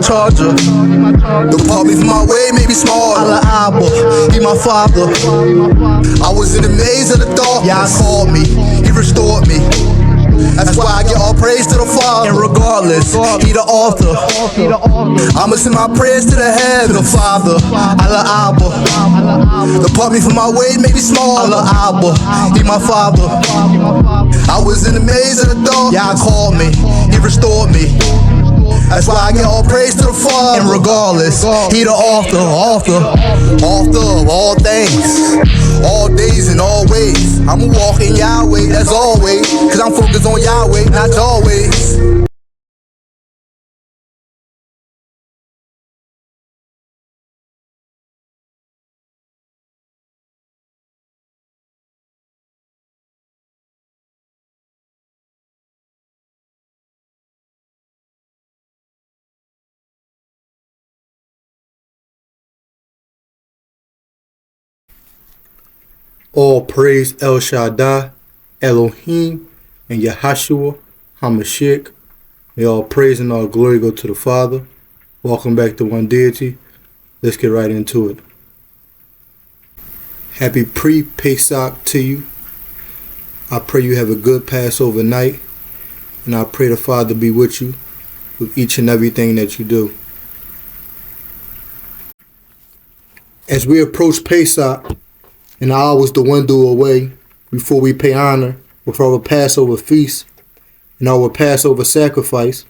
charger. Depart me from my way, maybe small. Allah Abba, he my father. I was in the maze of the dark. Yeah, he called me, he restored me. That's why I give all praise to the Father. And regardless, he the author. I'ma send my prayers to the heavens. To the Father, Allah Abba. Depart me from my way, maybe small. Allah Abba, he my father. I was in the maze of the dark. Yeah, he called me, he restored me. That's why I give all praise to the Father. And regardless, he the author of all things, all days and all ways. I'ma walk in Yahweh as always, cause I'm focused on Yahweh, not always. All praise El Shaddai, Elohim, and Yahashua HaMashiach. May all praise and all glory go to the Father. Welcome back to One Deity. Let's get right into it. Happy pre-Pesach to you. I pray you have a good Passover night, and I pray the Father be with you with each and everything that you do. As we approach Pesach, an hours to dwindle away before we pay honor with our Passover feast and our Passover sacrifice,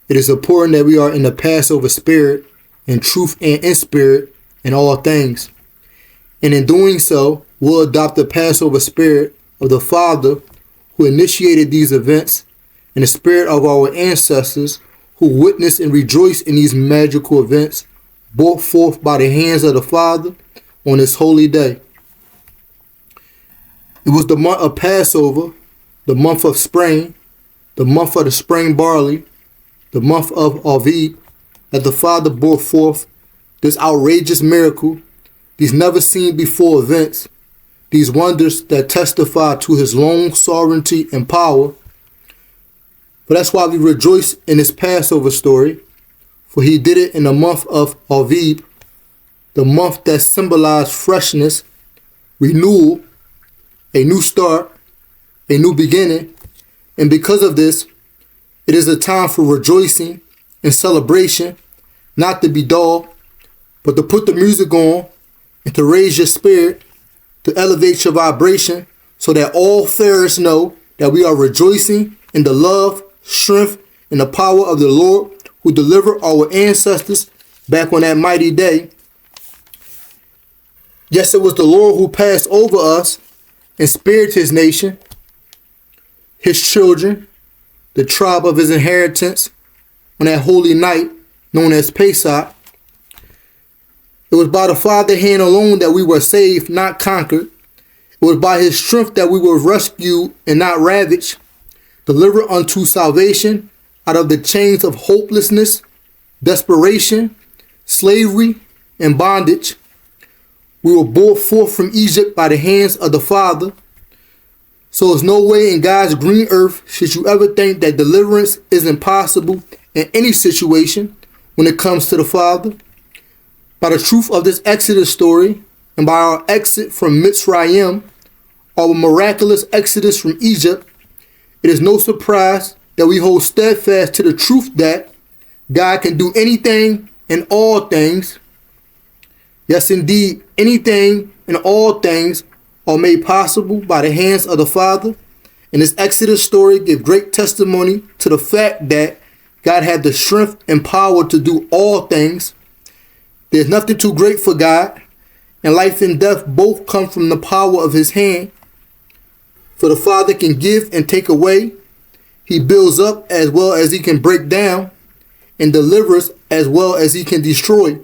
it is important that we are in the Passover spirit, in truth and in spirit, in all things. And in doing so, we'll adopt the Passover spirit of the Father who initiated these events, and the spirit of our ancestors who witnessed and rejoiced in these magical events brought forth by the hands of the Father on this holy day. It was the month of Passover, the month of spring, the month of the spring barley, the month of Apttmh, that the Father brought forth this outrageous miracle, these never seen before events, these wonders that testify to his long sovereignty and power. But that's why we rejoice in this Passover story, for he did it in the month of Apttmh, the month that symbolized freshness, renewal, a new start, a new beginning. And because of this, it is a time for rejoicing and celebration, not to be dull, but to put the music on and to raise your spirit, to elevate your vibration, so that all farers know that we are rejoicing in the love, strength, and the power of the Lord who delivered our ancestors back on that mighty day. Yes, it was the Lord who passed over us and spared his nation, his children, the tribe of his inheritance, on that holy night known as Pesach. It was by the Father's hand alone that we were saved, not conquered. It was by his strength that we were rescued and not ravaged, delivered unto salvation out of the chains of hopelessness, desperation, slavery, and bondage. We were brought forth from Egypt by the hands of the Father. So there's no way in God's green earth should you ever think that deliverance is impossible in any situation when it comes to the Father. By the truth of this Exodus story, and by our exit from Mitzrayim, our miraculous exodus from Egypt, it is no surprise that we hold steadfast to the truth that God can do anything and all things. Yes, indeed, anything and all things are made possible by the hands of the Father. And this Exodus story gives great testimony to the fact that God had the strength and power to do all things. There's nothing too great for God, and life and death both come from the power of his hand. For the Father can give and take away. He builds up as well as he can break down, and delivers as well as he can destroy.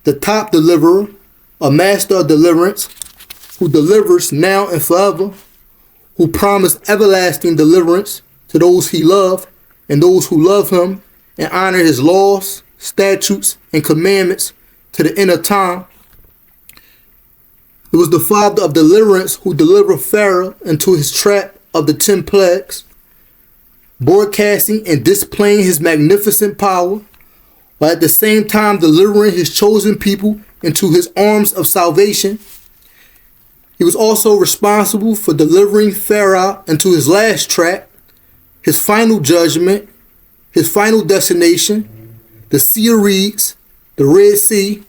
The top deliverer, a master of deliverance, who delivers now and forever, who promised everlasting deliverance to those he loved and those who love him and honor his laws, statutes, and commandments to the end of time. It was the Father of deliverance who delivered Pharaoh into his trap of the 10 plagues, broadcasting and displaying his magnificent power while at the same time delivering his chosen people into his arms of salvation. He was also responsible for delivering Pharaoh into his last trap, his final judgment, his final destination, the Sea of Reeds, the Red Sea,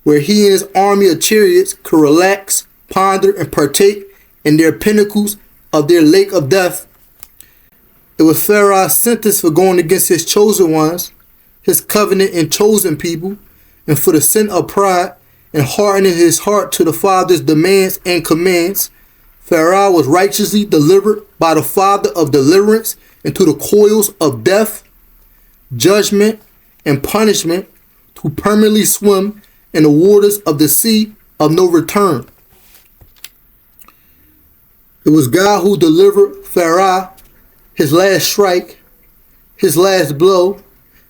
where he and his army of chariots could relax, ponder, and partake in their pinnacles of their lake of death. It was Pharaoh's sentence for going against his chosen ones, his covenant and chosen people, and for the sin of pride and hardening his heart to the Father's demands and commands. Pharaoh was righteously delivered by the Father of deliverance into the coils of death, judgment, and punishment to permanently swim in the waters of the sea of no return. It was God who delivered Pharaoh, his last strike, his last blow,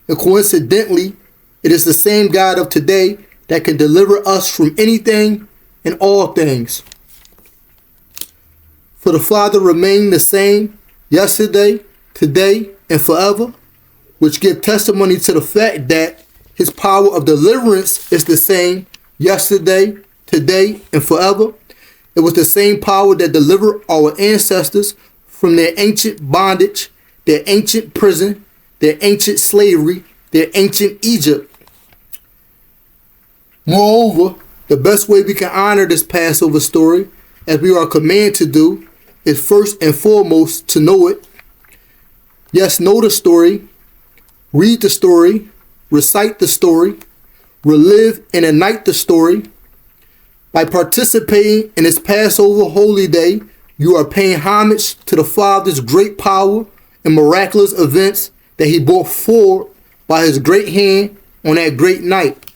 and coincidentally, it is the same God of today that can deliver us from anything and all things. For the Father remained the same yesterday, today, and forever, which give testimony to the fact that his power of deliverance is the same yesterday, today, and forever. It was the same power that delivered our ancestors from their ancient bondage, their ancient prison, their ancient slavery, their ancient Egypt. Moreover, the best way we can honor this Passover story, as we are commanded to do, is first and foremost to know it. Yes, know the story, read the story, recite the story, relive and enact the story. By participating in this Passover holy day, you are paying homage to the Father's great power and miraculous events that he brought forward by his great hand on that great night.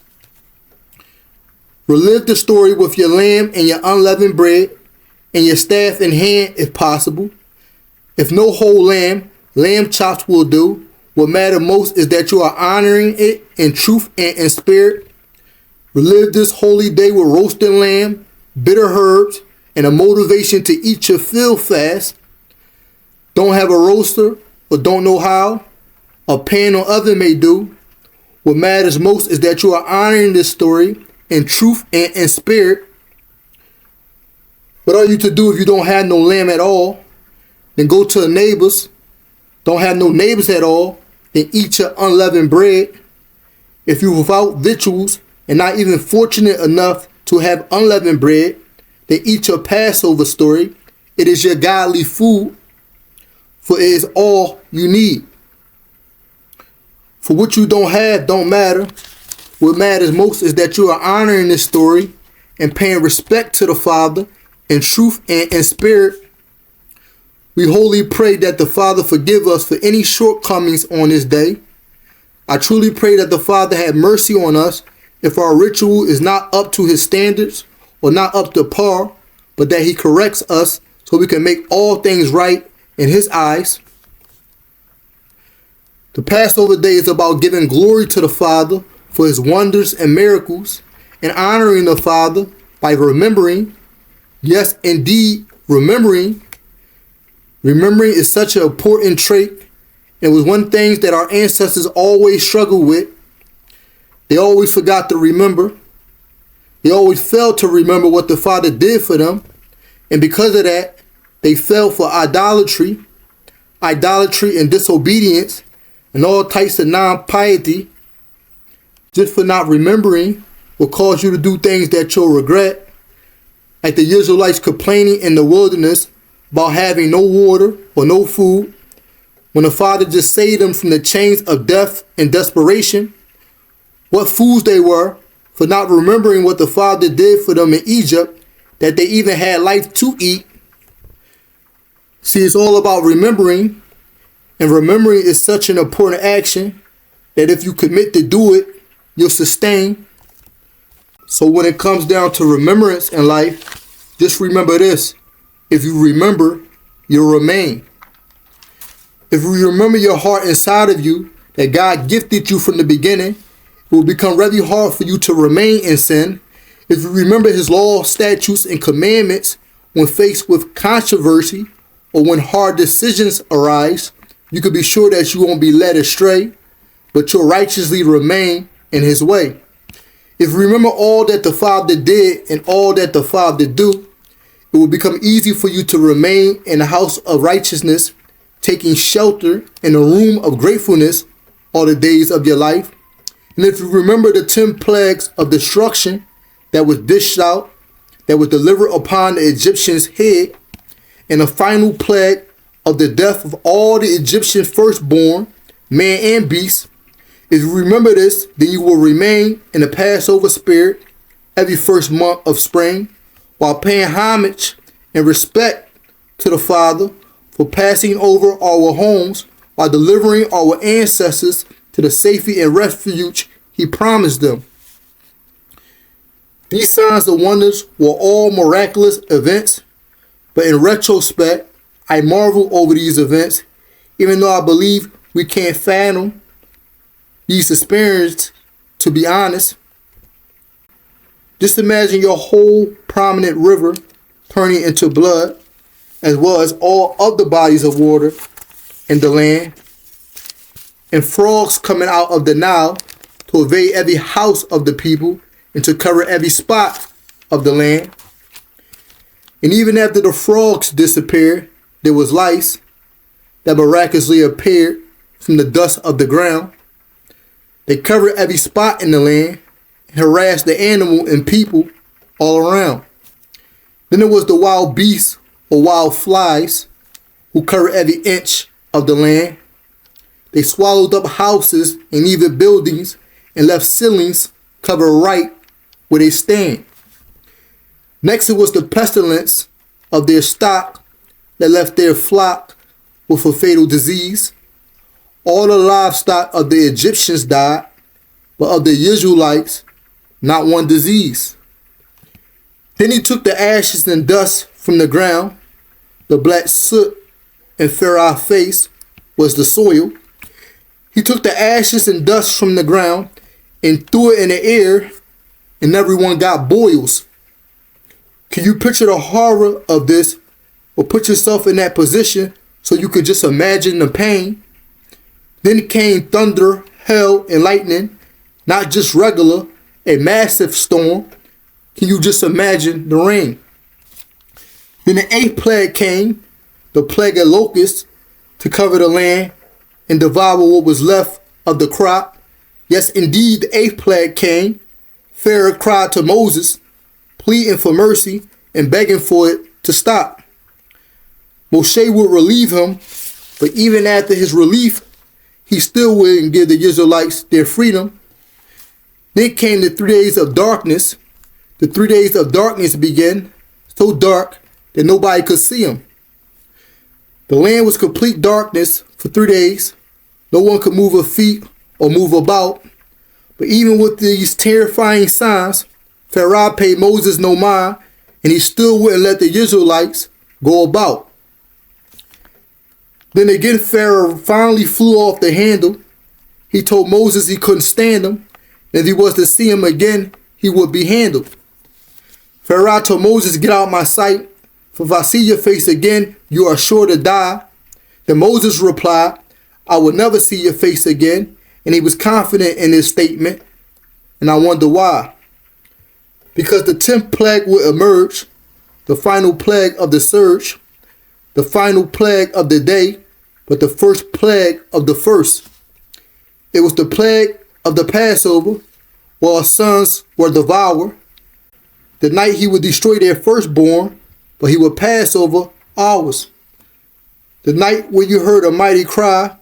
Relive the story with your lamb and your unleavened bread and your staff in hand if possible. If no whole lamb, lamb chops will do. What matters most is that you are honoring it in truth and in spirit. Relive this holy day with roasted lamb, bitter herbs, and a motivation to eat your fill fast. Don't have a roaster or don't know how? A pan or oven may do. What matters most is that you are honoring this story in truth and in spirit. What are you to do if you don't have no lamb at all? Then go to a neighbor's. Don't have no neighbors at all, then eat your unleavened bread. If you're without victuals and not even fortunate enough to have unleavened bread, then eat your Passover story. It is your godly food, for it is all you need. For what you don't have don't matter. What matters most is that you are honoring this story and paying respect to the Father in truth and in spirit. We wholly pray that the Father forgive us for any shortcomings on this day. I truly pray that the Father have mercy on us if our ritual is not up to his standards or not up to par, but that he corrects us so we can make all things right in his eyes. The Passover day is about giving glory to the Father for his wonders and miracles and honoring the Father by remembering. Yes, indeed, remembering. Remembering is such an important trait. It was one thing that our ancestors always struggled with. They always forgot to remember. They always failed to remember what the Father did for them. And because of that, they fell for idolatry and disobedience, and all types of non-piety. Just for not remembering will cause you to do things that you'll regret. Like the Israelites complaining in the wilderness about having no water or no food, when the Father just saved them from the chains of death and desperation. What fools they were for not remembering what the Father did for them in Egypt, that they even had life to eat. See, it's all about remembering, and remembering is such an important action that if you commit to do it, you'll sustain. So when it comes down to remembrance in life, just remember this. If you remember, you'll remain. If you remember your heart inside of you, that God gifted you from the beginning, it will become really hard for you to remain in sin. If you remember his laws, statutes, and commandments when faced with controversy or when hard decisions arise, you can be sure that you won't be led astray. but you'll righteously remain in his way. If you remember all that the Father did and all that the Father do, it will become easy for you to remain in the house of righteousness, taking shelter in a room of gratefulness all the days of your life. And if you remember the 10 plagues of destruction that was dished out, that was delivered upon the Egyptians' head, and the final plague of the death of all the Egyptian firstborn, man and beast, if you remember this, then you will remain in the Passover spirit every first month of spring, while paying homage and respect to the Father for passing over our homes while delivering our ancestors to the safety and refuge he promised them. These signs and wonders were all miraculous events, but in retrospect, I marvel over these events, even though I believe we can't fathom these experiences, to be honest. Just imagine your whole prominent river turning into blood, as well as all other bodies of water in the land, and frogs coming out of the Nile to invade every house of the people and to cover every spot of the land. And even after the frogs disappeared, there was lice that miraculously appeared from the dust of the ground. They covered every spot in the land and harassed the animal and people all around. Then there was the wild beasts or wild flies who covered every inch of the land. They swallowed up houses and even buildings and left ceilings covered right where they stand. Next, it was the pestilence of their stock that left their flock with a fatal disease. All the livestock of the Egyptians died, but of the Israelites, not one disease. Then he took the ashes and dust from the ground. The black soot in Pharaoh's face was the soil. He took the ashes and dust from the ground and threw it in the air, and everyone got boils. Can you picture the horror of this, or put yourself in that position so you could just imagine the pain? Then came thunder, hail, and lightning, not just regular, a massive storm. Can you just imagine the rain? Then the 8th plague came, the plague of locusts, to cover the land and devour what was left of the crop. Yes, indeed, the 8th plague came. Pharaoh cried to Moses, pleading for mercy and begging for it to stop. Moshe would relieve him, but even after his relief, he still wouldn't give the Israelites their freedom. Then came the 3 days of darkness. The 3 days of darkness began, so dark that nobody could see him. The land was complete darkness for 3 days. No one could move a feet or move about. But even with these terrifying signs, Pharaoh paid Moses no mind, and he still wouldn't let the Israelites go about. Then again, Pharaoh finally flew off the handle. He told Moses he couldn't stand him, and if he was to see him again, he would be handled. Pharaoh told Moses, get out of my sight, for if I see your face again, you are sure to die. Then Moses replied, I will never see your face again, and he was confident in his statement, and I wonder why. Because the 10th plague would emerge, the final plague of the surge, the final plague of the day, but the first plague of the first. It was the plague of the Passover, where our sons were devoured. The night he would destroy their firstborn, but he would pass over ours. The night when you heard a mighty cry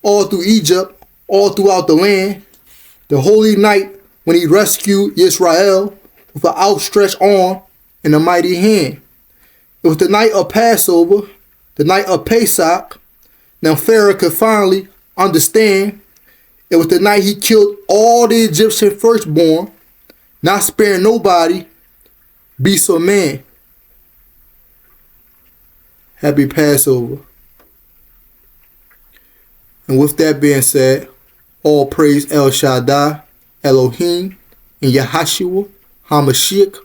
all through Egypt, all throughout the land. The holy night when he rescued Israel with an outstretched arm and a mighty hand. It was the night of Passover, the night of Pesach. Now Pharaoh could finally understand. It was the night he killed all the Egyptian firstborn, not sparing nobody, beast or man. Happy Passover. And with that being said, all praise El Shaddai, Elohim, and Yahashua HaMashiach,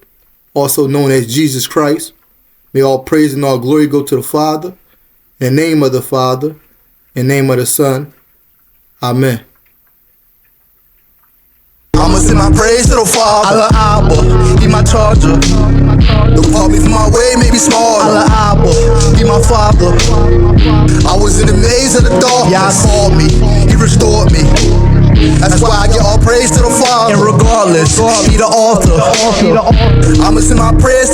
also known as Jesus Christ. May all praise and all glory go to the Father, in the name of the Father, in the name of the Son. Amen. send my praise to the Father. Allah Abba, He my charger. The problems in my way may be small. Allah Abba, He my Father. I was in the maze of the dark. He called me, He restored me. That's why I give all praise to the Father. And regardless, He the author. I'ma send my prayers to